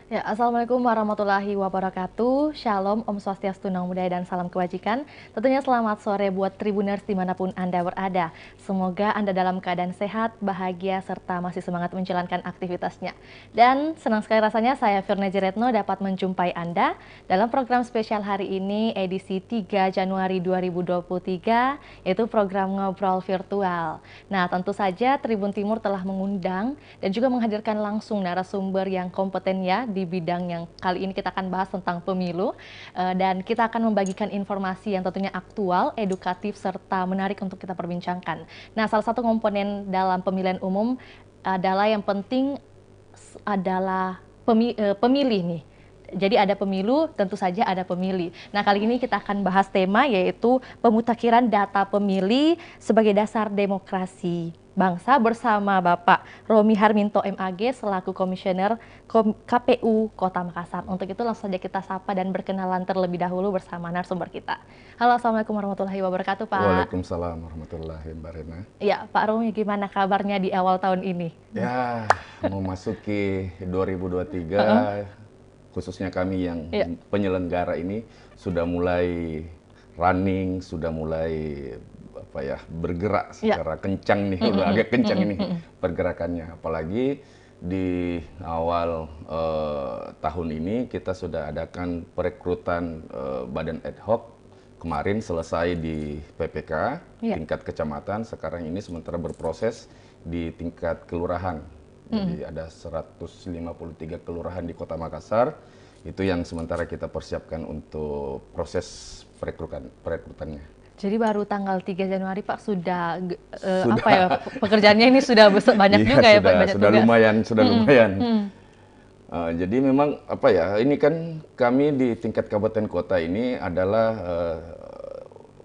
Ya, Assalamualaikum warahmatullahi wabarakatuh. Shalom, Om Swastiastu, Namo Buddhaya, dan salam kebajikan. Tentunya selamat sore buat Tribuners dimanapun Anda berada. Semoga Anda dalam keadaan sehat, bahagia, serta masih semangat menjalankan aktivitasnya. Dan senang sekali rasanya saya Firna Jeretno dapat menjumpai Anda dalam program spesial hari ini edisi 3 Januari 2023, yaitu program Ngobrol Virtual. Nah, tentu saja Tribun Timur telah mengundang dan juga menghadirkan langsung narasumber yang kompeten ya di bidang yang kali ini kita akan bahas tentang pemilu, dan kita akan membagikan informasi yang tentunya aktual, edukatif, serta menarik untuk kita perbincangkan. Nah, salah satu komponen dalam pemilihan umum adalah yang penting adalah pemilih nih. Jadi ada pemilu, tentu saja ada pemilih. Nah, kali ini kita akan bahas tema yaitu pemutakhiran data pemilih sebagai dasar demokrasi bangsa bersama Bapak Romi Harminto MAG selaku Komisioner KPU Kota Makassar. Untuk itu langsung saja kita sapa dan berkenalan terlebih dahulu bersama narasumber kita. Halo, Assalamualaikum warahmatullahi wabarakatuh, Pak. Waalaikumsalam warahmatullahi wabarakatuh. Ya, Pak Romi, gimana kabarnya di awal tahun ini? Ya, memasuki 2023, khususnya kami yang penyelenggara ini sudah mulai running, sudah mulai bergerak secara kencang nih, udah agak kencang ini pergerakannya. Apalagi di awal tahun ini kita sudah adakan perekrutan badan ad hoc. Kemarin selesai di PPK tingkat kecamatan, sekarang ini sementara berproses di tingkat kelurahan. Jadi ada 153 kelurahan di Kota Makassar. Itu yang sementara kita persiapkan untuk proses perekrutannya. Jadi baru tanggal 3 Januari Pak sudah pekerjaannya ini sudah banyak juga ya Pak? Sudah lumayan. Jadi memang ini kan kami di tingkat kabupaten kota ini adalah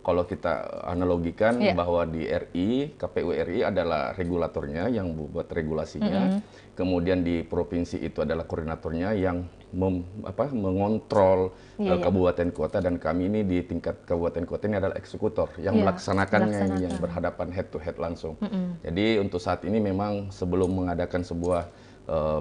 kalau kita analogikan bahwa di RI, KPU RI adalah regulatornya yang buat regulasinya, kemudian di provinsi itu adalah koordinatornya yang mengontrol kabupaten kota, dan kami ini di tingkat kabupaten kota ini adalah eksekutor yang melaksanakannya, yang berhadapan head to head langsung. Jadi untuk saat ini memang sebelum mengadakan sebuah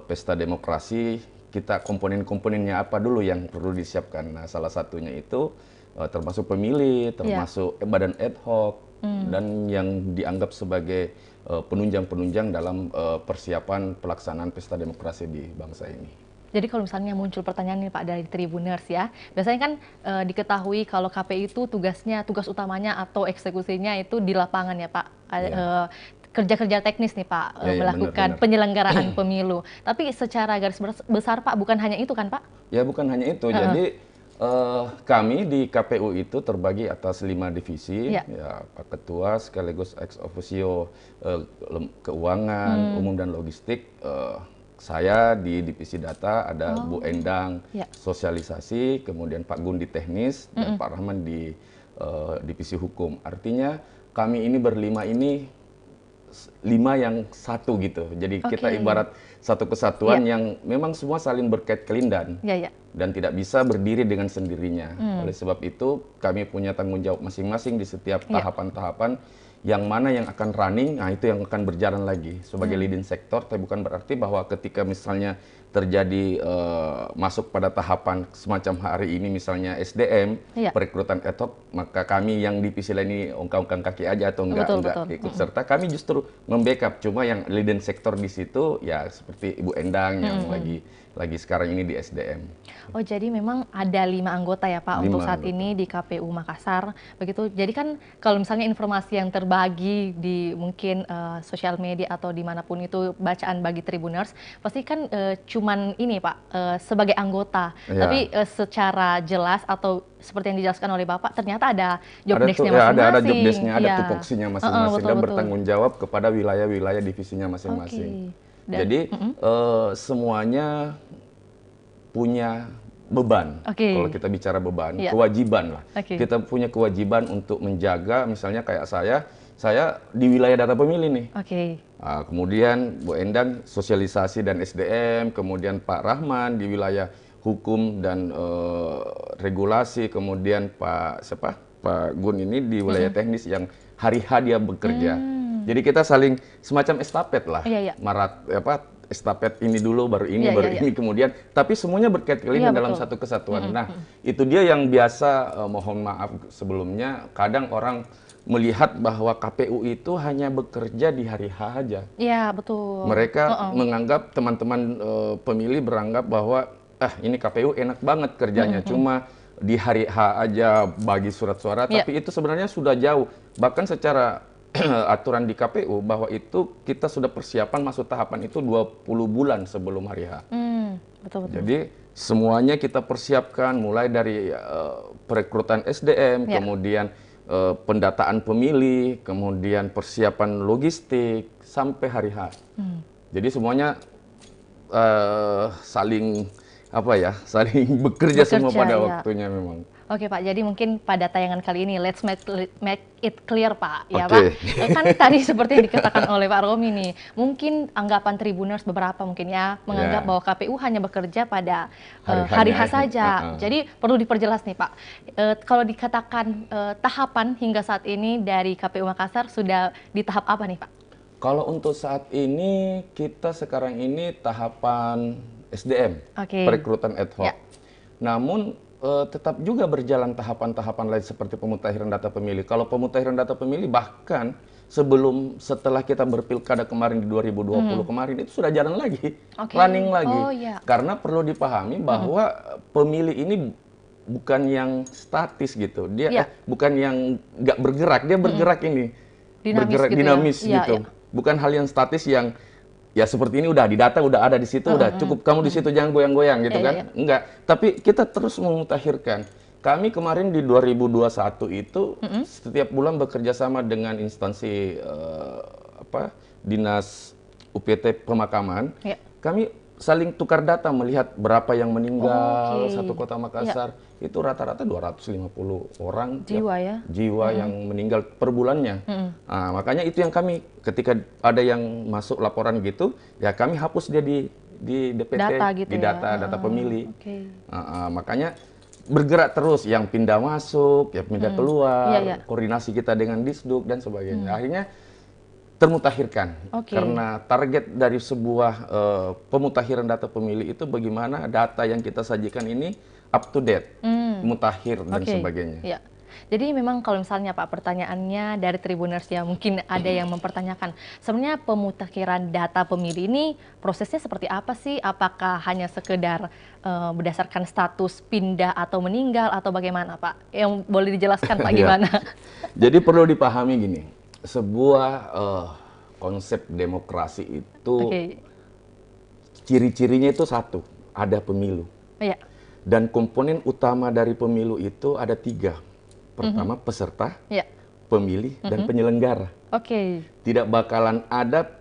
pesta demokrasi, kita komponen-komponennya apa dulu yang perlu disiapkan. Nah, salah satunya itu termasuk pemilih, termasuk badan ad hoc, dan yang dianggap sebagai penunjang-penunjang dalam persiapan pelaksanaan pesta demokrasi di bangsa ini. Jadi kalau misalnya muncul pertanyaan nih Pak dari Tribuners ya, biasanya kan diketahui kalau KPI itu tugas utamanya atau eksekusinya itu di lapangan ya Pak. Kerja-kerja teknis nih Pak, melakukan penyelenggaraan pemilu. Tapi secara garis besar Pak, bukan hanya itu kan Pak? Ya, bukan hanya itu. Jadi kami di KPU itu terbagi atas 5 divisi, ya Pak Ketua sekaligus ex officio keuangan, umum dan logistik. Saya di divisi data, ada Bu Endang sosialisasi, kemudian Pak Gun di teknis, dan Pak Rahman di divisi hukum. Artinya kami ini berlima ini 5 yang satu gitu. Jadi kita ibarat satu kesatuan yang memang semua saling berkait kelindan dan tidak bisa berdiri dengan sendirinya. Oleh sebab itu kami punya tanggung jawab masing-masing di setiap tahapan-tahapan, yang mana yang akan running, nah itu yang akan berjalan lagi sebagai leading sektor. Tapi bukan berarti bahwa ketika misalnya terjadi masuk pada tahapan semacam hari ini misalnya SDM, perekrutan ad hoc, maka kami yang divisi lain ini ongkang-ongkang kaki aja atau enggak ikut serta. Kami justru membackup, cuma yang leading sektor di situ ya seperti Ibu Endang yang lagi sekarang ini di SDM. Oh, jadi memang ada 5 anggota ya Pak untuk saat ini di KPU Makassar. Begitu. Jadi kan kalau misalnya informasi yang terbagi di mungkin sosial media atau dimanapun itu bacaan bagi Tribuners, pasti kan cuman ini Pak sebagai anggota. Tapi secara jelas atau seperti yang dijelaskan oleh Bapak, ternyata ada job desk-nya masing-masing. Ada job desk-nya, ada tupoksinya masing-masing, dan bertanggung jawab kepada wilayah-wilayah divisinya masing-masing. Jadi semuanya punya beban. Kalau kita bicara beban, kewajiban lah. Kita punya kewajiban untuk menjaga, misalnya kayak saya di wilayah data pemilih nih. Kemudian Bu Endang sosialisasi dan SDM, kemudian Pak Rahman di wilayah hukum dan regulasi, kemudian Pak Gun ini di wilayah teknis yang hari-hari dia bekerja. Jadi kita saling semacam estafet lah, estafet ini dulu, baru ini, ini kemudian, tapi semuanya berkaitan dalam satu kesatuan. Nah, itu dia yang biasa, mohon maaf sebelumnya, kadang orang melihat bahwa KPU itu hanya bekerja di hari H aja. Iya, betul. Mereka menganggap, teman-teman pemilih beranggap bahwa ini KPU enak banget kerjanya, cuma di hari H aja bagi surat suara, tapi itu sebenarnya sudah jauh. Bahkan secara aturan di KPU bahwa itu kita sudah persiapan masuk tahapan itu 20 bulan sebelum hari H. Betul. Jadi semuanya kita persiapkan mulai dari perekrutan SDM, kemudian pendataan pemilih, kemudian persiapan logistik sampai hari H. Jadi semuanya saling saling bekerja semua pada waktunya memang. Oke Pak, jadi mungkin pada tayangan kali ini let's make it clear Pak, ya Pak. Kan tadi seperti yang dikatakan oleh Pak Romi nih, mungkin anggapan Tribuners beberapa mungkin ya menganggap bahwa KPU hanya bekerja pada hari H saja. Jadi perlu diperjelas nih Pak, kalau dikatakan tahapan hingga saat ini dari KPU Makassar sudah di tahap apa nih Pak? Kalau untuk saat ini kita sekarang ini tahapan SDM, perekrutan ad hoc. Namun tetap juga berjalan tahapan-tahapan lain seperti pemutahiran data pemilih. Kalau pemutahiran data pemilih bahkan setelah kita berpilkada kemarin di 2020 kemarin itu sudah jalan lagi, running lagi. Karena perlu dipahami bahwa pemilih ini bukan yang statis gitu. Dia bukan yang nggak bergerak, dia bergerak ini. Dinamis gitu. Bukan hal yang statis yang ya seperti ini udah di data, udah ada di situ, udah cukup kamu di situ, jangan goyang-goyang gitu kan. Enggak, tapi kita terus memutakhirkan. Kami kemarin di 2021 itu setiap bulan bekerja sama dengan instansi Dinas UPT Pemakaman. Kami saling tukar data melihat berapa yang meninggal satu kota Makassar. Itu rata-rata 250 orang jiwa yang meninggal per bulannya. Nah, makanya itu yang kami ketika ada yang masuk laporan gitu, ya kami hapus dia di DPT, di data pemilih. Makanya bergerak terus, yang pindah masuk, yang pindah keluar, koordinasi kita dengan Disduk dan sebagainya. Akhirnya termutakhirkan. Karena target dari sebuah pemutakhiran data pemilih itu bagaimana data yang kita sajikan ini up to date, mutakhir dan sebagainya. Jadi memang kalau misalnya Pak, pertanyaannya dari Tribuners ya mungkin ada yang mempertanyakan, sebenarnya pemutakhiran data pemilih ini prosesnya seperti apa sih? Apakah hanya sekedar berdasarkan status pindah atau meninggal atau bagaimana Pak? Yang boleh dijelaskan Pak gimana? Jadi perlu dipahami gini, sebuah konsep demokrasi itu ciri-cirinya itu satu, ada pemilu. Dan komponen utama dari pemilu itu ada 3. Pertama peserta, pemilih, dan penyelenggara. Tidak bakalan ada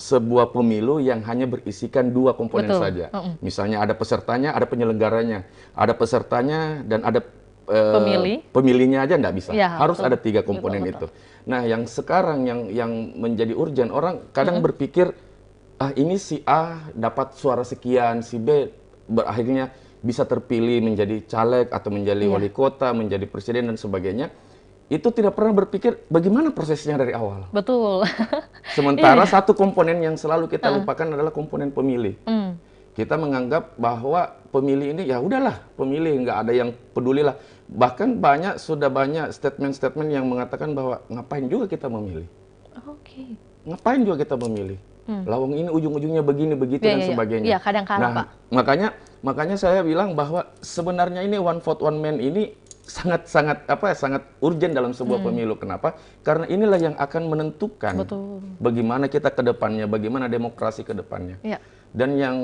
sebuah pemilu yang hanya berisikan 2 komponen saja. Misalnya ada pesertanya, ada penyelenggaranya. Ada pesertanya dan ada pemilihnya aja nggak bisa. Harus ada 3 komponen itu. Nah, yang sekarang yang menjadi urgent, orang kadang berpikir, ini si A dapat suara sekian, si B akhirnya bisa terpilih menjadi caleg atau menjadi wali kota, menjadi presiden dan sebagainya. Itu tidak pernah berpikir bagaimana prosesnya dari awal. Betul. Sementara satu komponen yang selalu kita lupakan adalah komponen pemilih. Kita menganggap bahwa pemilih ini ya udahlah, pemilih nggak ada yang peduli lah. Bahkan sudah banyak statement-statement yang mengatakan bahwa ngapain juga kita memilih. Ngapain juga kita memilih. Lawang ini ujung-ujungnya begini begitu dan sebagainya. Kadang-kadang Pak. Makanya saya bilang bahwa sebenarnya ini one vote one man ini sangat urgent dalam sebuah pemilu. Kenapa? Karena inilah yang akan menentukan bagaimana kita ke depannya, bagaimana demokrasi ke depannya. Dan yang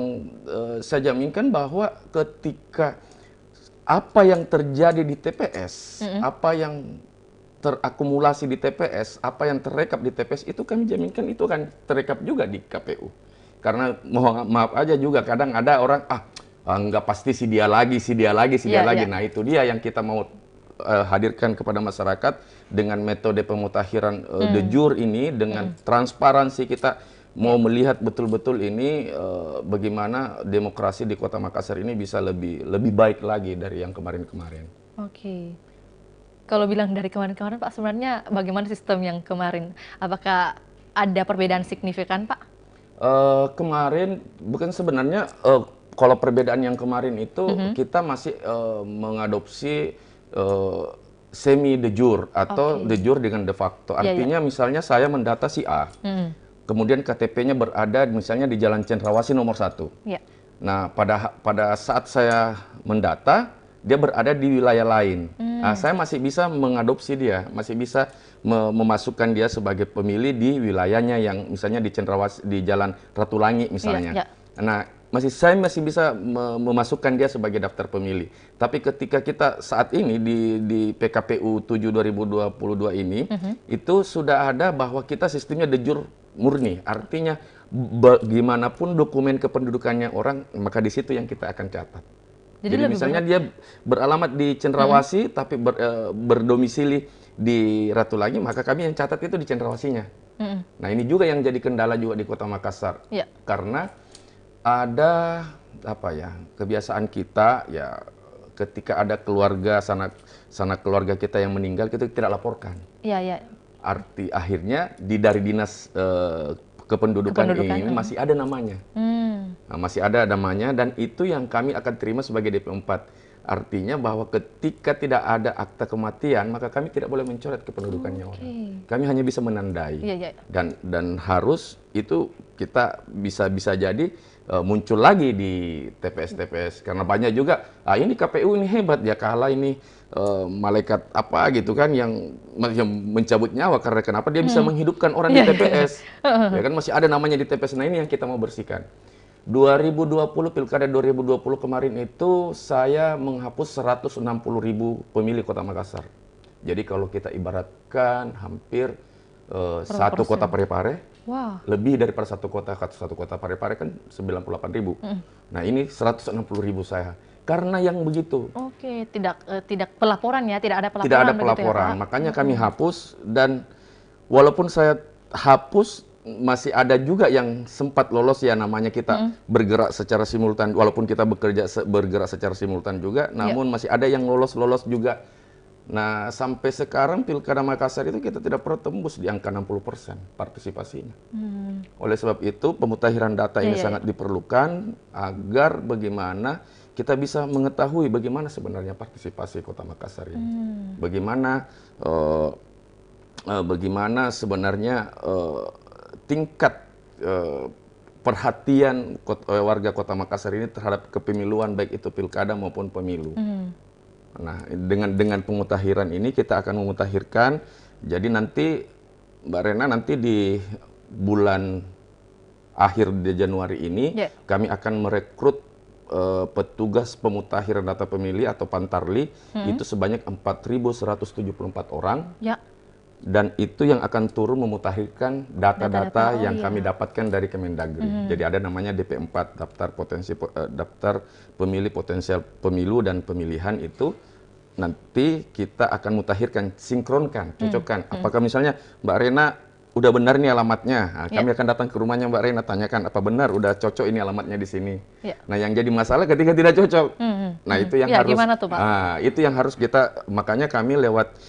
saya jaminkan bahwa ketika apa yang terjadi di TPS, apa yang terakumulasi di TPS, apa yang terrekap di TPS itu kami jaminkan itu akan terekap juga di KPU. Karena maaf aja juga kadang ada orang nggak pasti si dia lagi. Nah itu dia yang kita mau hadirkan kepada masyarakat dengan metode pemutakhiran de jure ini, dengan transparansi kita mau melihat betul-betul ini bagaimana demokrasi di Kota Makassar ini bisa lebih baik lagi dari yang kemarin-kemarin. Kalau bilang dari kemarin-kemarin Pak, sebenarnya bagaimana sistem yang kemarin? Apakah ada perbedaan signifikan Pak? Kemarin bukan sebenarnya kalau perbedaan yang kemarin itu kita masih mengadopsi semi de jure atau de jure dengan de facto. Artinya misalnya saya mendata si A, kemudian KTP-nya berada misalnya di Jalan Cendrawasih nomor 1. Nah, pada saat saya mendata, dia berada di wilayah lain. Nah, saya masih bisa mengadopsi dia, masih bisa memasukkan dia sebagai pemilih di wilayahnya yang misalnya di Cendrawasih, di Jalan Ratulangi misalnya. Nah, saya masih bisa memasukkan dia sebagai daftar pemilih. Tapi ketika kita saat ini di PKPU 7 2022 ini, itu sudah ada bahwa kita sistemnya de jure murni. Artinya bagaimanapun dokumen kependudukannya orang, maka di situ yang kita akan catat. Jadi misalnya dia beralamat di Cendrawasih tapi berdomisili di Ratulangi, maka kami yang catat itu di Cendrawasihnya. Nah, ini juga yang jadi kendala juga di Kota Makassar. Karena ada kebiasaan kita ya, ketika ada keluarga sanak keluarga kita yang meninggal, kita tidak laporkan. Akhirnya dari dinas kependudukan ini masih ada namanya. Nah, masih ada namanya, dan itu yang kami akan terima sebagai DP4. Artinya bahwa ketika tidak ada akta kematian, maka kami tidak boleh mencoret kependudukannya orang. Kami hanya bisa menandai. Dan harus itu kita bisa jadi muncul lagi di TPS-TPS. Karena banyak juga, ini KPU ini hebat ya, kalah ini malaikat apa gitu kan yang mencabut nyawa. Karena kenapa dia bisa menghidupkan orang di TPS. Ya kan, masih ada namanya di TPS. Nah, ini yang kita mau bersihkan. 2020, Pilkada 2020 kemarin itu saya menghapus 160.000 pemilih Kota Makassar. Jadi kalau kita ibaratkan hampir satu kota Parepare, lebih daripada satu kota Parepare kan 98.000. Nah, ini 160.000 saya. Karena yang begitu. Tidak pelaporan ya, tidak ada pelaporan. Tidak ada pelaporan, ya, makanya kami hapus. Dan walaupun saya hapus, masih ada juga yang sempat lolos ya, namanya kita bergerak secara simultan, walaupun kita bergerak secara simultan juga, namun masih ada yang lolos juga. Nah, sampai sekarang Pilkada Makassar itu kita tidak pernah tembus di angka 60% partisipasinya. Oleh sebab itu pemutahiran data ini sangat diperlukan agar bagaimana kita bisa mengetahui bagaimana sebenarnya partisipasi Kota Makassar ini. Bagaimana sebenarnya tingkat perhatian warga Kota Makassar ini terhadap kepemiluan, baik itu pilkada maupun pemilu. Nah, dengan pemutahiran ini kita akan memutahirkan. Jadi nanti Mbak Rena, nanti di bulan akhir di Januari ini kami akan merekrut petugas pemutahiran data pemilih atau Pantarli itu sebanyak 4.174 orang. Dan itu yang akan turun memutahirkan data-data yang kami dapatkan dari Kemendagri. Jadi ada namanya DP4, daftar pemilih potensial pemilu dan pemilihan. Itu nanti kita akan mutahirkan, sinkronkan, cocokkan. Apakah misalnya Mbak Rena udah benar nih alamatnya, nah, kami akan datang ke rumahnya Mbak Rena, tanyakan apa benar udah cocok ini alamatnya di sini. Nah, yang jadi masalah ketika tidak cocok. Nah, itu yang harus gimana tuh, Pak? Itu yang harus kita, makanya kami lewat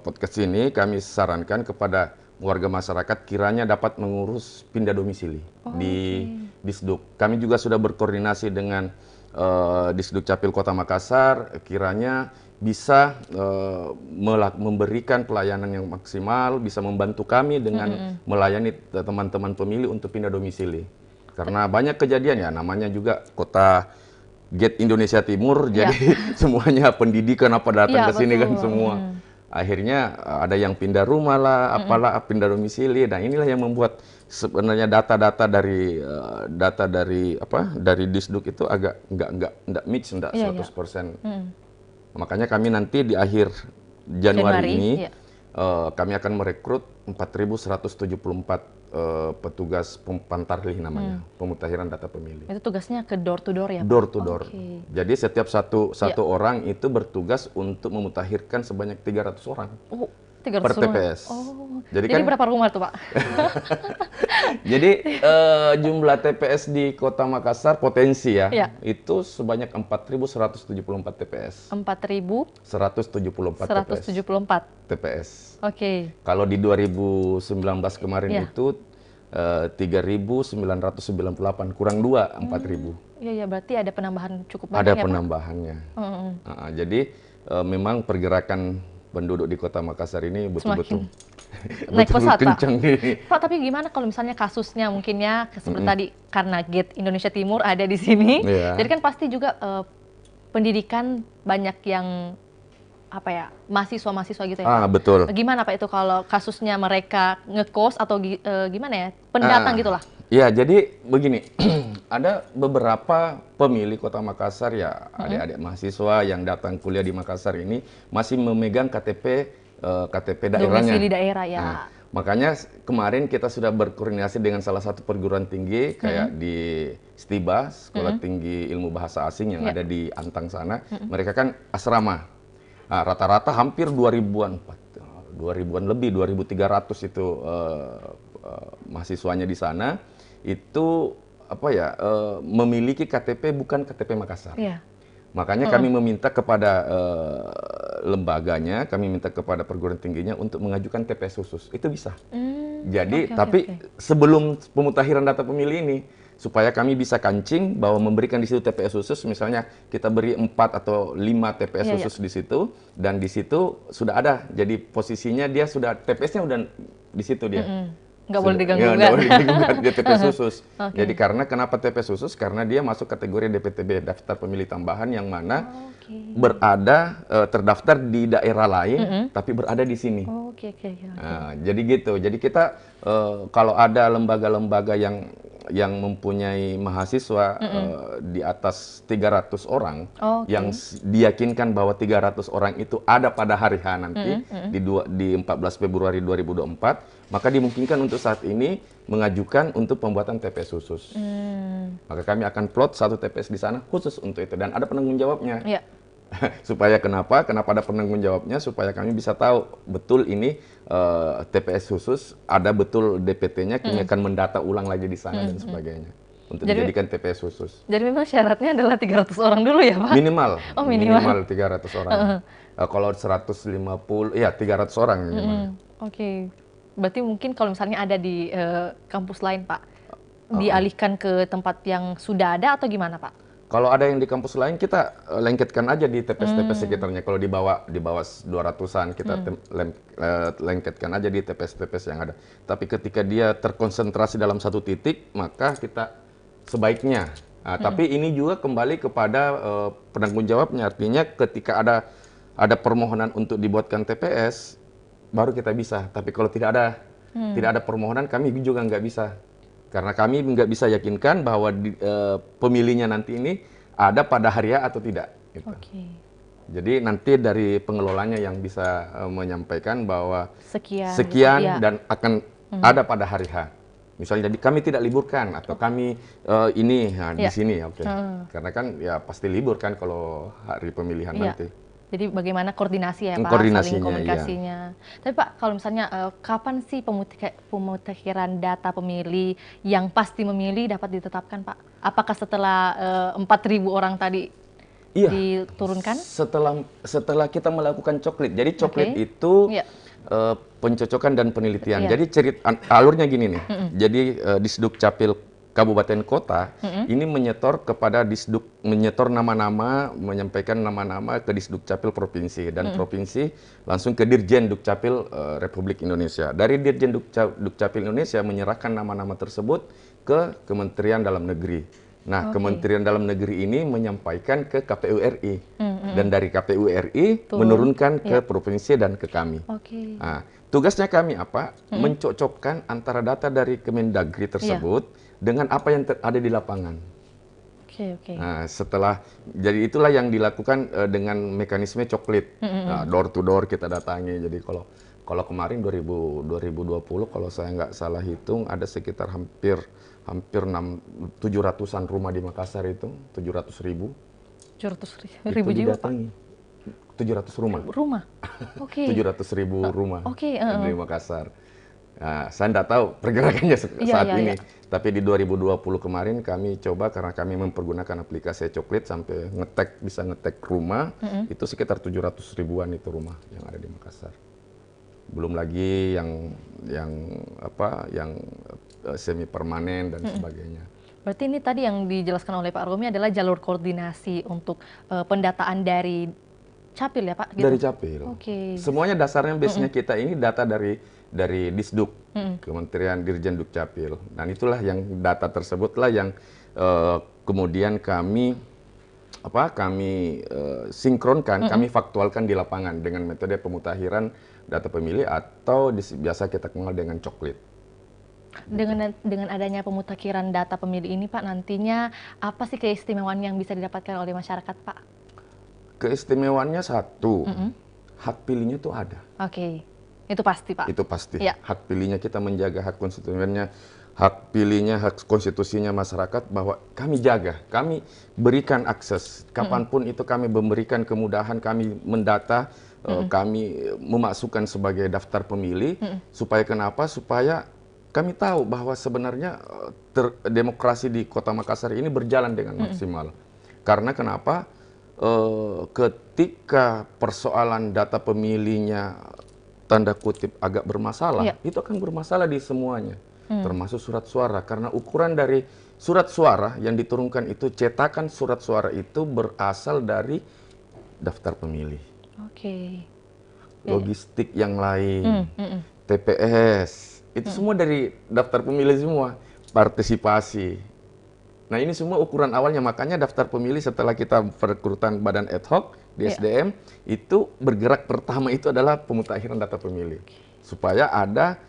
podcast ini kami sarankan kepada warga masyarakat kiranya dapat mengurus pindah domisili di Disduk. Kami juga sudah berkoordinasi dengan Disduk Capil Kota Makassar, kiranya bisa memberikan pelayanan yang maksimal, bisa membantu kami dengan melayani teman-teman pemilih untuk pindah domisili. Karena banyak kejadian ya, namanya juga kota Gate Indonesia Timur, jadi semuanya pendidikan apa datang ke sini kan semua. Akhirnya ada yang pindah rumah lah, apalah pindah domisili. Nah, inilah yang membuat sebenarnya data-data dari Disduk itu agak enggak mix, enggak 100%. Makanya kami nanti di akhir Januari ini kami akan merekrut 4.174 petugas Pantarli namanya, pemutahiran data pemilih. Itu tugasnya ke door to door ya, Pak? Door to door. Jadi setiap satu orang itu bertugas untuk memutahirkan sebanyak 300 orang. 300 per TPS. Jadi kan berapa rumah tuh, Pak? Jadi jumlah TPS di Kota Makassar potensi itu sebanyak 4.174 TPS. 4.174 TPS. Oke. Kalau di 2019 kemarin itu 3.998 kurang 2, 4.000. Iya, berarti ada penambahan cukup banyak Ada ya, penambahannya. Jadi memang pergerakan penduduk di Kota Makassar ini betul-betul naik pesat, kencang Pak. nih. Pak, tapi gimana kalau misalnya kasusnya mungkin ya seperti tadi karena Gate Indonesia Timur ada di sini, jadi kan pasti juga pendidikan banyak yang apa ya, mahasiswa-mahasiswa gitu ya, Pak? Betul. Gimana Pak itu kalau kasusnya mereka ngekos atau gimana ya, pendatang gitulah? Ya, jadi begini, ada beberapa pemilih Kota Makassar ya, adik-adik mahasiswa yang datang kuliah di Makassar ini masih memegang KTP daerahnya. Domisili daerah ya. Makanya kemarin kita sudah berkoordinasi dengan salah satu perguruan tinggi kayak di STIBA, Sekolah Tinggi Ilmu Bahasa Asing yang ada di Antang sana. Mereka kan asrama. Nah, rata-rata hampir 2000-an lebih, 2.300 itu mahasiswanya di sana. Itu apa ya, memiliki KTP bukan KTP Makassar. Makanya kami meminta kepada lembaganya, kami minta kepada perguruan tingginya untuk mengajukan TPS khusus. Itu bisa. Jadi, sebelum pemutakhiran data pemilih ini, supaya kami bisa kancing bahwa memberikan di situ TPS khusus, misalnya kita beri 4 atau 5 TPS khusus di situ, dan di situ sudah ada. Jadi posisinya dia sudah, TPS-nya udah di situ dia. Nggak boleh diganggu-gugat. Nggak boleh diganggu-gugat, dia TPS khusus. Jadi kenapa TPS khusus? Karena dia masuk kategori DPTB, daftar pemilih tambahan, yang mana berada terdaftar di daerah lain, tapi berada di sini. Nah, jadi gitu. Jadi kita kalau ada lembaga-lembaga yang mempunyai mahasiswa di atas 300 orang, yang diyakinkan bahwa 300 orang itu ada pada hari H nanti, di 14 Februari 2024, maka dimungkinkan untuk saat ini mengajukan untuk pembuatan TPS khusus. Maka kami akan plot satu TPS di sana khusus untuk itu, dan ada penanggung jawabnya. Supaya kenapa ada penanggung jawabnya, supaya kami bisa tahu betul ini TPS khusus, ada betul DPT-nya, kami akan mendata ulang lagi di sana dan sebagainya untuk dijadikan TPS khusus. Jadi memang syaratnya adalah 300 orang dulu ya, Pak? Minimal. Oh, minimal 300 orang. Kalau 150, ya 300 orang minimal. Berarti mungkin kalau misalnya ada di kampus lain, Pak, dialihkan ke tempat yang sudah ada atau gimana, Pak? Kalau ada yang di kampus lain, kita lengketkan aja di TPS-TPS sekitarnya. Kalau di bawah 200-an, kita lengketkan aja di TPS-TPS yang ada. Tapi ketika dia terkonsentrasi dalam satu titik, maka kita sebaiknya. Tapi ini juga kembali kepada penanggung jawabnya. Artinya ketika ada permohonan untuk dibuatkan TPS, baru kita bisa. Tapi kalau tidak ada permohonan, kami juga nggak bisa. Karena kami nggak bisa yakinkan bahwa pemilihnya nanti ini ada pada hari H atau tidak. Gitu. Jadi nanti dari pengelolanya yang bisa menyampaikan bahwa sekian dan akan ada pada hari H. Misalnya, jadi kami tidak liburkan atau kami di sini, karena kan ya pasti libur kan kalau hari pemilihan nanti. Jadi bagaimana koordinasi ya, Pak, saling komunikasinya. Tapi Pak, kalau misalnya kapan sih pemutakhiran data pemilih yang pasti memilih dapat ditetapkan, Pak? Apakah setelah 4.000 orang tadi diturunkan? Setelah kita melakukan coklit. Jadi coklit itu pencocokan dan penelitian. Jadi alurnya gini nih. Jadi Disduk Capil Kabupaten Kota ini menyetor kepada menyetor nama-nama, menyampaikan nama-nama ke Disduk Capil Provinsi, dan Provinsi langsung ke Dirjen Dukcapil Republik Indonesia. Dari Dirjen Dukcapil Indonesia menyerahkan nama-nama tersebut ke Kementerian Dalam Negeri. Nah, Kementerian Dalam Negeri ini menyampaikan ke KPU RI, dan dari KPU RI menurunkan ke provinsi dan ke kami. Nah, tugasnya kami apa? Mencocokkan antara data dari Kemendagri tersebut dengan apa yang ada di lapangan. Nah, jadi itulah yang dilakukan dengan mekanisme coklit. Nah, door to door kita datangi. Jadi kalau kemarin 2020, kalau saya nggak salah hitung, ada sekitar hampir 700-an rumah di Makassar itu, 700.000. 700.000 jiwa, Pak? 700 rumah. 700.000 rumah di Makassar. Nah, saya tidak tahu pergerakannya saat ini. Tapi di 2020 kemarin kami coba, karena kami mempergunakan aplikasi coklit sampai bisa ngetek rumah, itu sekitar 700.000-an itu rumah yang ada di Makassar. Belum lagi yang semi permanen dan sebagainya. Berarti ini tadi yang dijelaskan oleh Pak Romi adalah jalur koordinasi untuk pendataan dari Capil ya Pak? Gitu? Dari Capil. Semuanya dasarnya base-nya kita ini data dari Disduk, Kementerian Dirjen Dukcapil. Dan itulah yang data tersebutlah yang kemudian kami sinkronkan, kami faktualkan di lapangan dengan metode pemutakhiran data pemilih atau biasa kita kenal dengan coklit. Dengan adanya pemutakhiran data pemilih ini Pak, nantinya apa sih keistimewaan yang bisa didapatkan oleh masyarakat Pak? Keistimewaannya satu, hak pilihnya tuh ada. Itu pasti Pak? Itu pasti. Ya. Hak pilihnya, kita menjaga hak konstitusinya, hak pilihnya, hak konstitusinya masyarakat bahwa kami jaga, kami berikan akses. Kapanpun itu kami memberikan kemudahan, kami mendata, kami memasukkan sebagai daftar pemilih. Supaya kenapa? Supaya kami tahu bahwa sebenarnya demokrasi di Kota Makassar ini berjalan dengan maksimal. Karena kenapa? Ketika persoalan data pemilihnya tanda kutip agak bermasalah, itu akan bermasalah di semuanya, termasuk surat suara. Karena ukuran dari surat suara yang diturunkan itu, cetakan surat suara itu berasal dari daftar pemilih. Logistik yang lain, TPS, itu semua dari daftar pemilih semua, partisipasi. Nah ini semua ukuran awalnya, makanya daftar pemilih setelah kita perekrutan badan ad hoc di SDM, itu bergerak pertama itu adalah pemutakhiran data pemilih. Supaya ada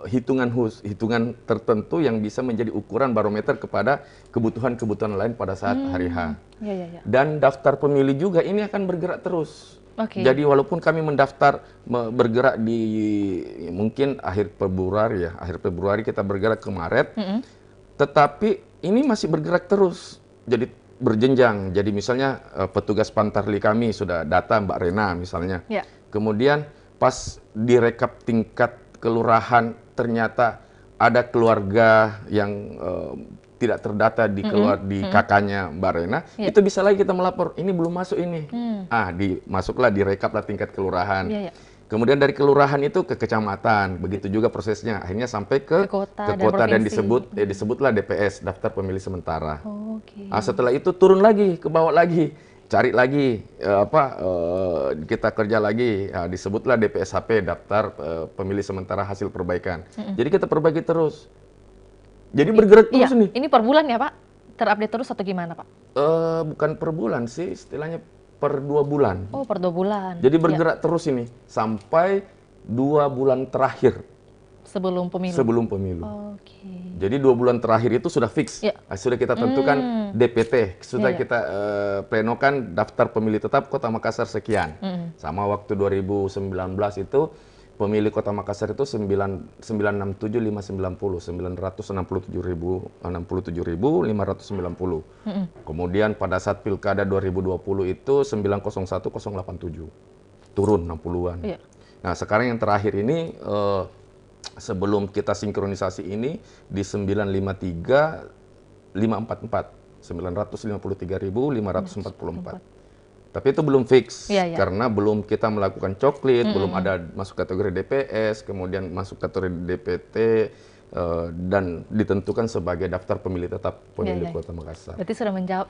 hitungan tertentu yang bisa menjadi ukuran barometer kepada kebutuhan-kebutuhan lain pada saat hari H. Dan daftar pemilih juga ini akan bergerak terus. Jadi walaupun kami mendaftar bergerak di mungkin akhir Februari kita bergerak ke Maret, tetapi ini masih bergerak terus, jadi berjenjang. Jadi misalnya petugas Pantarli kami sudah data Mbak Rena misalnya, kemudian pas direkap tingkat kelurahan ternyata ada keluarga yang tidak terdata di kakaknya Mbak Rena, itu bisa lagi kita melapor, ini belum masuk ini. Masuklah direkaplah tingkat kelurahan. Kemudian dari kelurahan itu ke kecamatan, begitu juga prosesnya. Akhirnya sampai ke kota dan disebutlah DPS, daftar pemilih sementara. Setelah itu turun lagi ke bawah lagi, cari lagi kita kerja lagi, disebutlah DPSHP, daftar pemilih sementara hasil perbaikan. Jadi kita perbaiki terus. Jadi bergerak terus nih. Ini per bulan ya Pak? Terupdate terus atau gimana Pak? Bukan per bulan sih, istilahnya per 2 bulan. Oh, per 2 bulan. Jadi bergerak terus ini sampai 2 bulan terakhir. Sebelum pemilu? Sebelum pemilu. Jadi 2 bulan terakhir itu sudah fix. Sudah kita tentukan DPT, sudah kita plenokan daftar pemilih tetap Kota Makassar sekian. Sama waktu 2019 itu pemilih Kota Makassar itu 967.590. Kemudian pada saat Pilkada 2020 itu 901.087. Turun 60-an. Nah, sekarang yang terakhir ini sebelum kita sinkronisasi ini di 953.544. 953.544. Tapi itu belum fix, karena belum kita melakukan coklit, belum ada masuk kategori DPS, kemudian masuk kategori DPT, dan ditentukan sebagai daftar pemilih tetap pemilih Kota Makassar. Berarti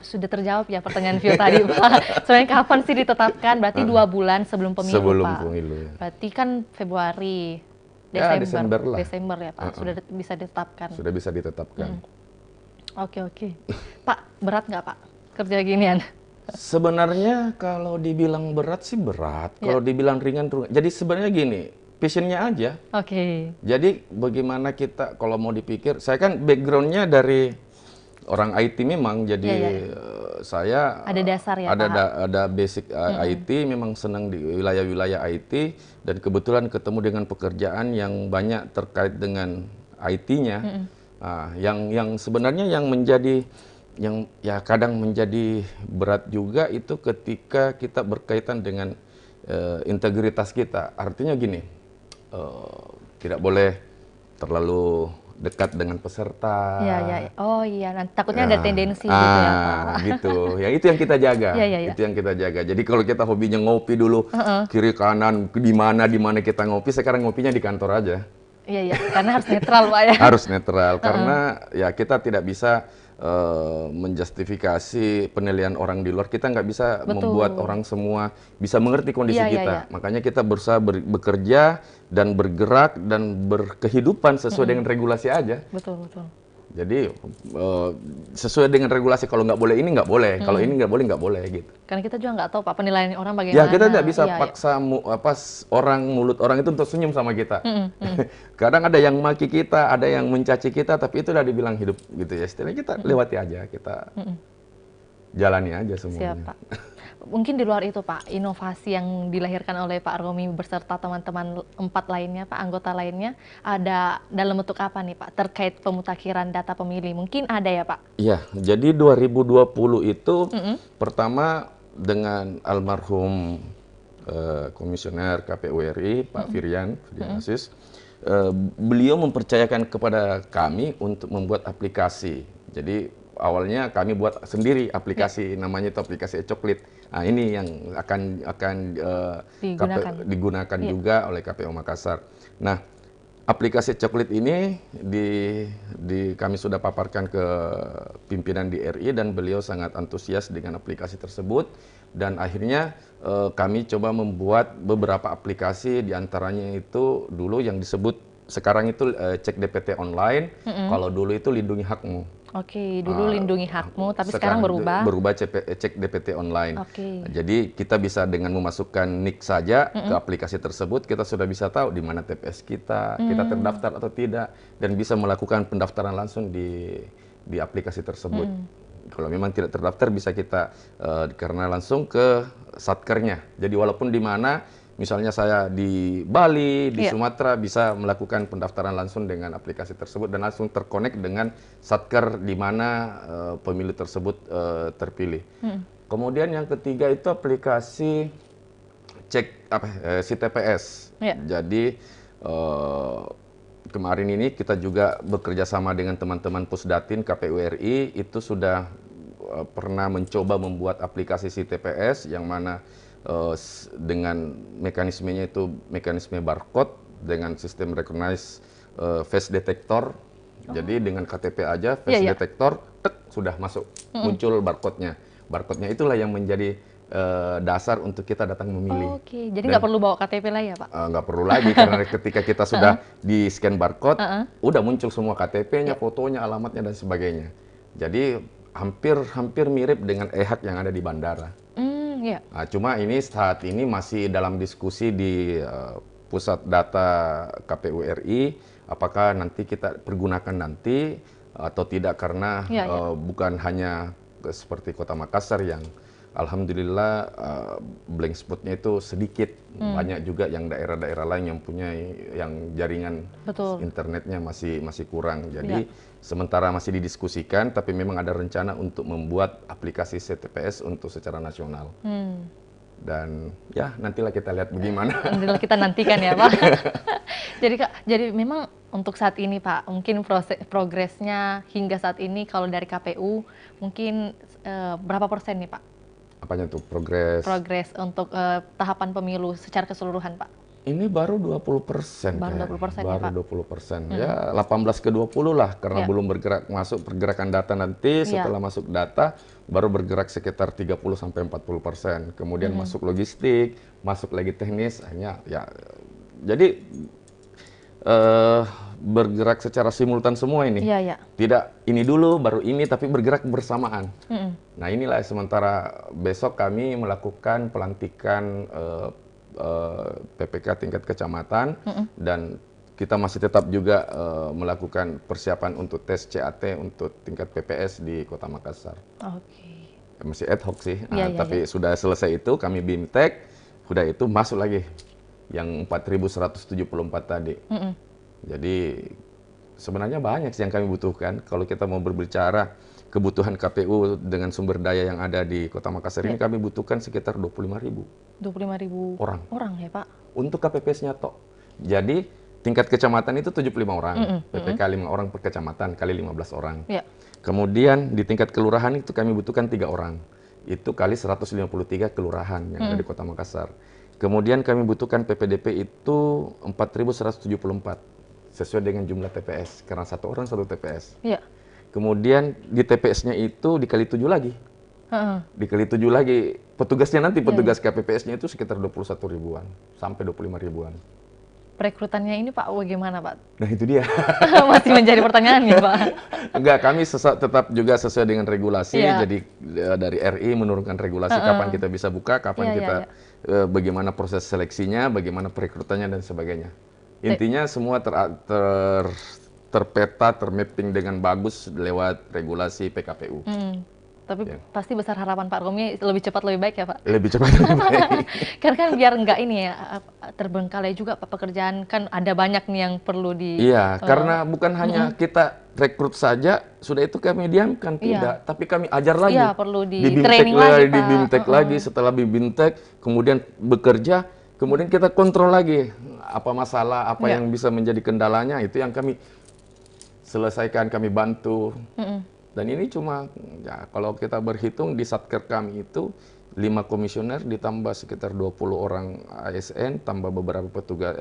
sudah terjawab ya pertanyaan Vio tadi Pak. Sebenarnya kapan sih ditetapkan? Berarti 2 bulan sebelum pemilu sebelum Pak. Pemilu, ya. Berarti kan Februari, Desember ya Pak, sudah bisa ditetapkan. Sudah bisa ditetapkan. Oke. Pak, berat nggak Pak kerja ginian? Sebenarnya kalau dibilang berat sih berat, kalau dibilang ringan. Jadi sebenarnya gini, passionnya aja. Jadi bagaimana kita kalau mau dipikir, saya kan backgroundnya dari orang IT memang, jadi saya ada dasar ya ada basic IT, memang senang di wilayah-wilayah IT, dan kebetulan ketemu dengan pekerjaan yang banyak terkait dengan IT-nya. Yang sebenarnya yang menjadi kadang menjadi berat juga itu ketika kita berkaitan dengan integritas kita. Artinya gini, tidak boleh terlalu dekat dengan peserta. Nanti takutnya ada tendensi gitu ya Pak. Gitu. Itu yang kita jaga. Itu yang kita jaga. Jadi kalau kita hobinya ngopi dulu, kiri kanan, di mana kita ngopi, sekarang ngopinya di kantor aja. Iya, iya, karena harus netral Pak ya. Harus netral, karena ya kita tidak bisa menjustifikasi penilaian orang di luar. Kita nggak bisa membuat orang semua bisa mengerti kondisi Iya, iya, kita. iya. Makanya kita berusaha bekerja dan bergerak dan berkehidupan sesuai dengan regulasi aja. Betul, betul. Jadi sesuai dengan regulasi, kalau nggak boleh ini nggak boleh, kalau ini nggak boleh gitu. Karena kita juga nggak tahu Pak penilaian orang bagaimana. Ya kita tidak bisa Iya, paksa mulut orang itu untuk senyum sama kita. Kadang ada yang maki kita, ada yang mencaci kita, tapi itu udah dibilang hidup gitu ya. Istilahnya kita lewati aja, kita jalani aja semuanya. Siap Pak. Mungkin di luar itu Pak, inovasi yang dilahirkan oleh Pak Romi beserta teman-teman 4 lainnya, Pak, anggota lainnya, ada dalam bentuk apa nih Pak, terkait pemutakhiran data pemilih? Mungkin ada ya Pak? Iya, jadi 2020 itu pertama dengan almarhum Komisioner KPU RI, Pak Firian Asis, beliau mempercayakan kepada kami untuk membuat aplikasi. Jadi awalnya kami buat sendiri aplikasi, namanya itu aplikasi e-Coklit. Nah, ini yang akan digunakan juga oleh KPU Makassar. Nah, aplikasi Coklit ini kami sudah paparkan ke pimpinan di RI dan beliau sangat antusias dengan aplikasi tersebut, dan akhirnya kami coba membuat beberapa aplikasi, diantaranya itu dulu yang disebut sekarang itu Cek DPT Online, kalau dulu itu Lindungi Hakmu. Oke, dulu Lindungi Hakmu, tapi sekarang berubah. Berubah Cek DPT Online. Oke. Jadi kita bisa dengan memasukkan NIK saja ke aplikasi tersebut, kita sudah bisa tahu di mana TPS kita terdaftar atau tidak, dan bisa melakukan pendaftaran langsung di aplikasi tersebut. Kalau memang tidak terdaftar bisa kita karena langsung ke satkernya. Jadi walaupun di mana, misalnya saya di Bali, di Sumatera, bisa melakukan pendaftaran langsung dengan aplikasi tersebut dan langsung terkonek dengan satker di mana pemilu tersebut terpilih. Kemudian yang ketiga itu aplikasi si TPS. Jadi kemarin ini kita juga bekerja sama dengan teman-teman Pusdatin KPU RI, itu sudah pernah mencoba membuat aplikasi si TPS yang mana dengan mekanismenya itu mekanisme barcode dengan sistem recognize face detector. Jadi dengan KTP aja face detector sudah masuk, muncul barcode-nya. Barcode-nya itulah yang menjadi dasar untuk kita datang memilih. Oke, jadi nggak perlu bawa KTP lah ya Pak? Nggak perlu lagi, karena ketika kita sudah di scan barcode, udah muncul semua KTP-nya, fotonya, alamatnya dan sebagainya. Jadi hampir mirip dengan e-hak yang ada di bandara. Nah, cuma ini saat ini masih dalam diskusi di pusat data KPU RI, apakah nanti kita pergunakan nanti atau tidak, karena bukan hanya seperti Kota Makassar yang alhamdulillah blank spotnya itu sedikit, banyak juga yang daerah-daerah lain yang punya yang jaringan internetnya masih kurang. Jadi sementara masih didiskusikan, tapi memang ada rencana untuk membuat aplikasi CTPS untuk secara nasional. Dan ya nantilah kita lihat bagaimana. Nantilah kita nantikan ya Pak. Jadi Kak, jadi memang untuk saat ini Pak, mungkin progresnya hingga saat ini kalau dari KPU mungkin berapa persen nih Pak? Apanya tuh progres? Progres untuk tahapan pemilu secara keseluruhan Pak. Ini baru 20%. Baru 20% ya Pak? Baru 20%. Ya 18 ke 20 lah, karena belum bergerak masuk pergerakan data nanti. Setelah masuk data, baru bergerak sekitar 30-40%. Kemudian masuk logistik, masuk lagi teknis, hanya ya. Jadi bergerak secara simultan semua ini. Tidak ini dulu, baru ini, tapi bergerak bersamaan. Nah inilah sementara besok kami melakukan pelantikan PPK tingkat kecamatan, dan kita masih tetap juga melakukan persiapan untuk tes CAT untuk tingkat PPS di Kota Makassar. Masih ad hoc sih, tapi sudah selesai itu kami BIMTEK, sudah itu masuk lagi yang 4.174 tadi. Jadi sebenarnya banyak sih yang kami butuhkan. Kalau kita mau berbicara kebutuhan KPU dengan sumber daya yang ada di Kota Makassar ini, kami butuhkan sekitar 25.000 orang ya Pak? Untuk KPPS-nya toh. Jadi tingkat kecamatan itu 75 orang, PPK 5 orang per kecamatan kali 15 orang. Kemudian di tingkat kelurahan itu kami butuhkan 3 orang, itu kali 153 kelurahan yang ada di Kota Makassar. Kemudian kami butuhkan PPDP itu 4.174. sesuai dengan jumlah TPS, karena satu orang satu TPS. Iya. Kemudian di TPS-nya itu dikali 7 lagi. Dikali 7 lagi. Petugasnya nanti, petugas KPPS-nya itu sekitar 21 ribuan, sampai 25 ribuan. Perekrutannya ini Pak, bagaimana Pak? Nah itu dia. Masih menjadi pertanyaan ya Pak? Enggak, kami tetap juga sesuai dengan regulasi. Jadi dari RI menurunkan regulasi kapan kita bisa buka, kapan kita bagaimana proses seleksinya, bagaimana perekrutannya dan sebagainya. Intinya semua terpeta, termapping dengan bagus lewat regulasi PKPU. Tapi pasti besar harapan Pak Romi lebih cepat lebih baik ya Pak? Lebih cepat lebih baik. Karena kan biar enggak ini ya, terbengkalai juga Pak pekerjaan, kan ada banyak nih yang perlu di... Iya, karena bukan hanya kita rekrut saja, sudah itu kami diamkan, tidak. Tapi kami ajar lagi. Iya, perlu di training lagi Pak. Di BIMTEK lagi, setelah BIMTEK, kemudian bekerja, kemudian kita kontrol lagi apa masalah, apa yang bisa menjadi kendalanya, itu yang kami selesaikan, kami bantu. Dan ini cuma, ya, kalau kita berhitung di Satker kami itu 5 komisioner ditambah sekitar 20 orang ASN, tambah beberapa petugas,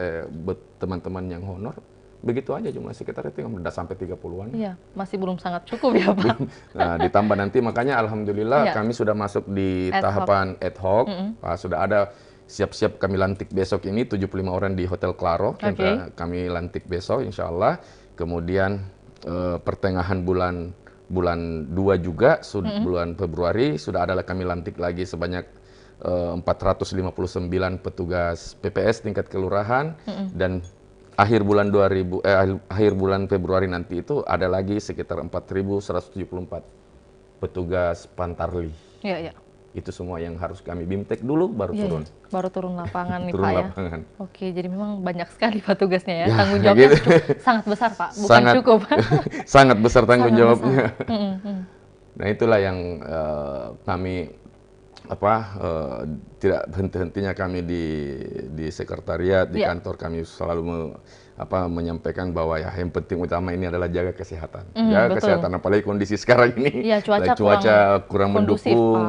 teman-teman yang honor. Begitu aja jumlah sekitar itu, udah sampai 30-an. Iya, masih belum sangat cukup ya Pak. Nah, ditambah nanti, makanya Alhamdulillah kami sudah masuk di tahapan ad hoc. Sudah ada siap-siap kami lantik besok ini, 75 orang di Hotel Claro. Kami lantik besok insya Allah. Kemudian pertengahan bulan 2 juga, bulan Februari, sudah ada kami lantik lagi sebanyak 459 petugas PPS tingkat kelurahan, dan akhir bulan Februari nanti itu ada lagi sekitar 4.174 petugas Pantarli. Iya. Itu semua yang harus kami BIMTEK dulu, baru turun. Baru turun lapangan nih turun Pak lapangan. ya. Oke, jadi memang banyak sekali Pak tugasnya ya. Tanggung jawabnya sangat besar Pak, bukan cukup. Sangat besar tanggung jawabnya. Nah itulah yang kami tidak henti-hentinya kami di sekretariat, di kantor kami selalu menyampaikan bahwa ya yang penting utama ini adalah jaga kesehatan. Jaga kesehatan, apalagi kondisi sekarang ini. Cuaca kurang mendukung,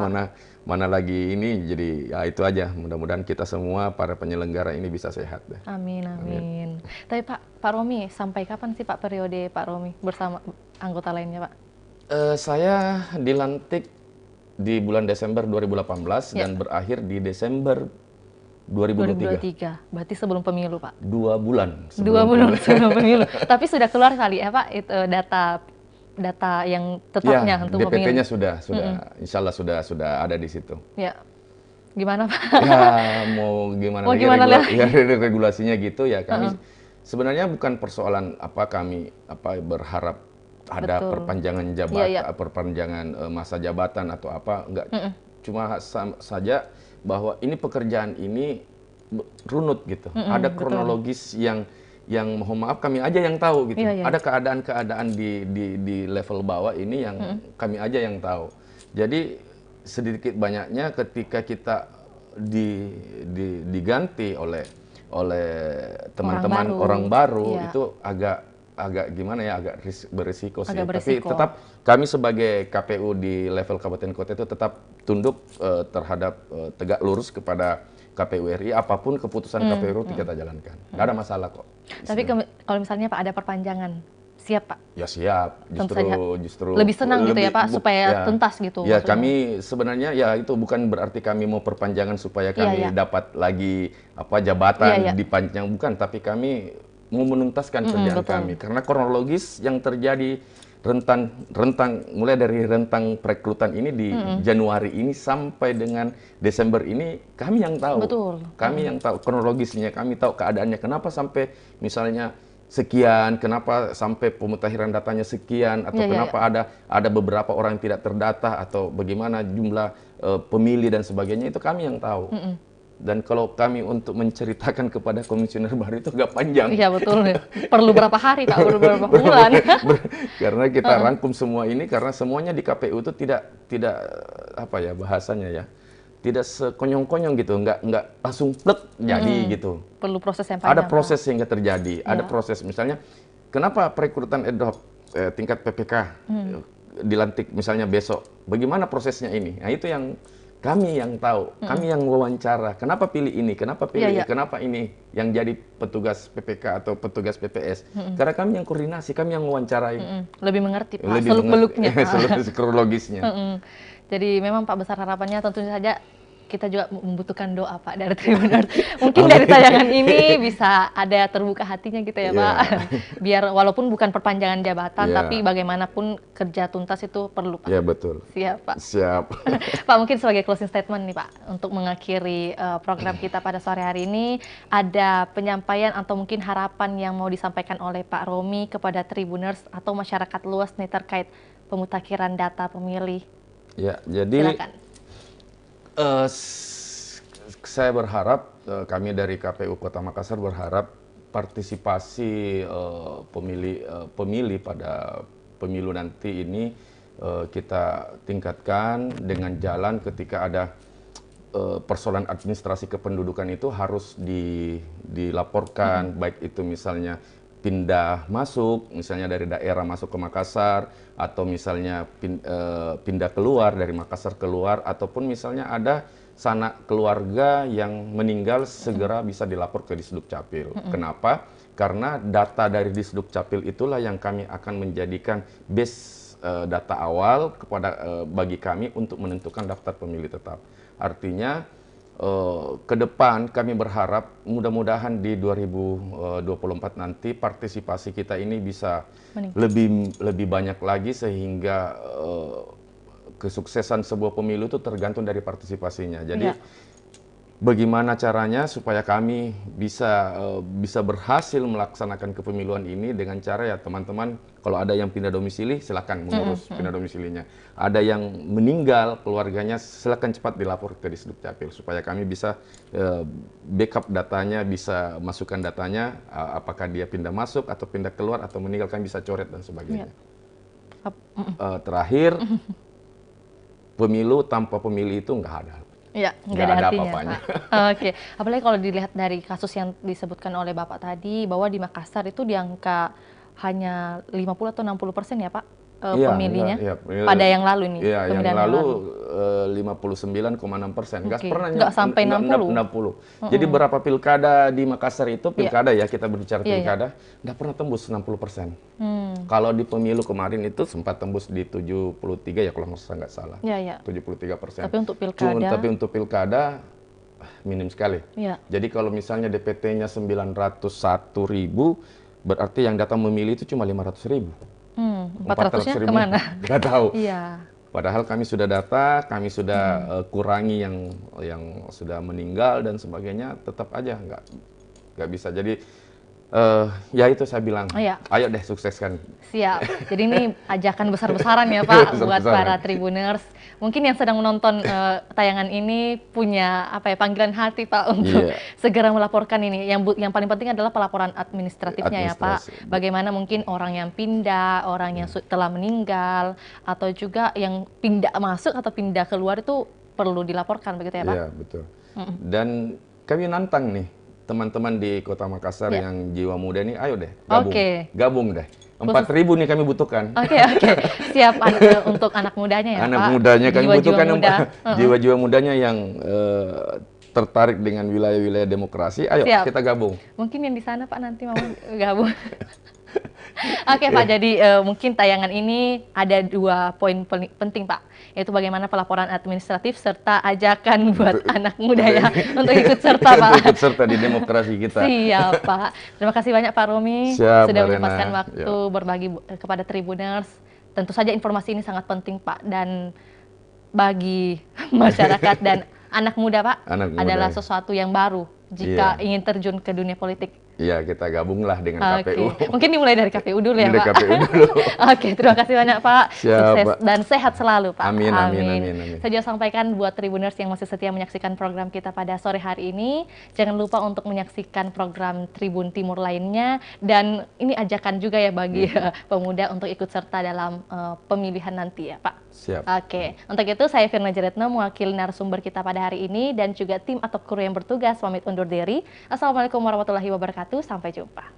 mana lagi ini, jadi ya itu aja. Mudah-mudahan kita semua para penyelenggara ini bisa sehat. Amin. Tapi Pak Romi, sampai kapan sih Pak periode Pak Romi bersama anggota lainnya Pak? Saya dilantik di bulan Desember 2018 dan berakhir di Desember 2023. Berarti sebelum pemilu Pak? 2 bulan sebelum pemilu. Tapi sudah keluar kali ya Pak, itu data yang tetapnya untuk pemilu? DPT-nya sudah. Insya Allah sudah ada di situ. Ya. Gimana Pak? Ya mau gimana lagi regulasinya gitu ya. Kami sebenarnya bukan persoalan kami berharap ada perpanjangan perpanjangan masa jabatan atau apa, enggak. Cuma saja bahwa ini pekerjaan ini runut gitu. Ada kronologis yang mohon maaf kami aja yang tahu gitu. Ada keadaan-keadaan di level bawah ini yang kami aja yang tahu. Jadi sedikit banyaknya ketika kita diganti oleh teman-teman orang baru itu agak gimana ya, agak berisiko sih. Tapi tetap kami sebagai KPU di level kabupaten kota itu tetap tunduk terhadap tegak lurus kepada KPU RI, apapun keputusan KPU kita jalankan. Nggak ada masalah kok. Tapi kalau misalnya Pak ada perpanjangan, siap Pak? Ya siap, justru lebih senang gitu ya Pak, supaya tuntas gitu. Ya maksudnya. Kami sebenarnya ya itu bukan berarti kami mau perpanjangan supaya kami dapat lagi jabatan dipanjang, bukan, tapi kami mau menuntaskan kerjaan kami, karena kronologis yang terjadi rentang mulai dari rentang perekrutan ini di Januari ini sampai dengan Desember ini kami yang tahu. Betul. Kami yang tahu kronologisnya, kami tahu keadaannya, kenapa sampai misalnya sekian, kenapa sampai pemutahiran datanya sekian, atau kenapa ada beberapa orang yang tidak terdata, atau bagaimana jumlah pemilih dan sebagainya, itu kami yang tahu. Dan kalau kami untuk menceritakan kepada komisioner baru itu agak panjang. Iya betul, perlu berapa hari Pak, perlu berapa bulan. Karena kita rangkum semua ini, karena semuanya di KPU itu tidak bahasanya ya, tidak sekonyong-konyong gitu, nggak langsung plek jadi gitu. Perlu proses yang panjang. Ada proses sehingga terjadi, ada proses. Misalnya, kenapa perekrutan ad hoc tingkat PPK dilantik misalnya besok, bagaimana prosesnya ini? Nah itu yang Kami yang tahu, kami yang wawancara. Kenapa pilih ini? Kenapa pilih ini? Kenapa ini yang jadi petugas PPK atau petugas PPS? Karena kami yang koordinasi, kami yang wawancarai. Lebih mengerti Pak, seluk-beluknya. Seluk kronologisnya. Jadi memang Pak besar harapannya tentu saja kita juga membutuhkan doa Pak dari Tribuners. Mungkin dari tayangan ini bisa ada terbuka hatinya gitu ya Pak. Biar walaupun bukan perpanjangan jabatan, tapi bagaimanapun kerja tuntas itu perlu Pak. Iya betul. Siap Pak. Siap. Pak mungkin sebagai closing statement nih Pak, untuk mengakhiri program kita pada sore hari ini, ada penyampaian atau mungkin harapan yang mau disampaikan oleh Pak Romi kepada Tribuners atau masyarakat luas nih terkait pemutakhiran data pemilih. Ya, jadi silakan. Saya berharap, kami dari KPU Kota Makassar berharap partisipasi pemilih pada pemilu nanti ini kita tingkatkan dengan jalan ketika ada persoalan administrasi kependudukan itu harus dilaporkan, baik itu misalnya pindah masuk, misalnya dari daerah masuk ke Makassar, atau misalnya pindah keluar dari Makassar keluar, ataupun misalnya ada sanak keluarga yang meninggal segera bisa dilapor ke Disduk Capil. Kenapa? Karena data dari Disduk Capil itulah yang kami akan menjadikan base data awal bagi kami untuk menentukan daftar pemilih tetap. Artinya ke depan kami berharap mudah-mudahan di 2024 nanti partisipasi kita ini bisa lebih banyak lagi sehingga kesuksesan sebuah pemilu itu tergantung dari partisipasinya. Jadi bagaimana caranya supaya kami bisa berhasil melaksanakan kepemiluan ini dengan cara ya teman-teman, kalau ada yang pindah domisili silakan mengurus pindah domisilinya. Ada yang meninggal keluarganya silakan cepat dilapor ke Disduk Capil supaya kami bisa backup datanya, bisa masukkan datanya apakah dia pindah masuk atau pindah keluar atau meninggal, kami bisa coret dan sebagainya. Terakhir, pemilu tanpa pemilih itu nggak ada. Ya, nggak ada apa-apanya. Oke, apalagi kalau dilihat dari kasus yang disebutkan oleh Bapak tadi, bahwa di Makassar itu di angka hanya 50 atau 60% ya Pak pemilihnya? Pada yang lalu nih? Iya, yang lalu 59,6%. Nggak sampai 60. Jadi berapa pilkada di Makassar itu, pilkada ya, kita berbicara pilkada, nggak pernah tembus 60%. Kalau di pemilu kemarin itu sempat tembus di 73 ya kalau nggak salah. 73%. Tapi untuk pilkada? Tapi untuk pilkada minim sekali. Jadi kalau misalnya DPT-nya 901.000, berarti yang datang memilih itu cuma 500.000. 400-nya kemana? Nggak tahu. Padahal kami sudah data, kami sudah kurangi yang sudah meninggal dan sebagainya, tetap aja nggak bisa. Jadi ya itu saya bilang, ayo deh sukseskan. Siap. Jadi ini ajakan besar-besaran ya Pak buat para Tribuners. Mungkin yang sedang menonton tayangan ini punya panggilan hati Pak untuk segera melaporkan ini. Yang paling penting adalah pelaporan administratifnya ya Pak. Bagaimana mungkin orang yang pindah, orang yang telah meninggal, atau juga yang pindah masuk atau pindah keluar itu perlu dilaporkan begitu ya Pak? Iya betul. Dan kami nantang nih teman-teman di Kota Makassar yang jiwa muda ini, ayo deh gabung deh. 4.000 nih kami butuhkan. Siap untuk anak mudanya ya anak Pak. Mudanya kami butuhkan jiwa-jiwa mudanya yang tertarik dengan wilayah-wilayah demokrasi. Ayo kita gabung. Mungkin yang di sana Pak nanti mau gabung. Pak, jadi mungkin tayangan ini ada 2 poin penting Pak, yaitu bagaimana pelaporan administratif serta ajakan buat anak muda ya untuk ikut serta Pak. Ikut serta di demokrasi kita. Siap Pak. Terima kasih banyak Pak Romi sudah menyempatkan waktu berbagi kepada Tribuners. Tentu saja informasi ini sangat penting Pak, dan bagi masyarakat dan anak muda Pak adalah sesuatu yang baru jika ingin terjun ke dunia politik. Iya, kita gabunglah dengan KPU. Mungkin dimulai dari KPU dulu ya Pak. KPU dulu. Terima kasih banyak Pak. Sukses Pak. Dan sehat selalu Pak. Amin. Saya sampaikan buat Tribuners yang masih setia menyaksikan program kita pada sore hari ini, jangan lupa untuk menyaksikan program Tribun Timur lainnya, dan ini ajakan juga ya bagi pemuda untuk ikut serta dalam pemilihan nanti ya Pak. Siap. Untuk itu saya Firna Jeretno mewakili narasumber kita pada hari ini dan juga tim atau kru yang bertugas pamit undur diri. Assalamualaikum warahmatullahi wabarakatuh. Sampai jumpa.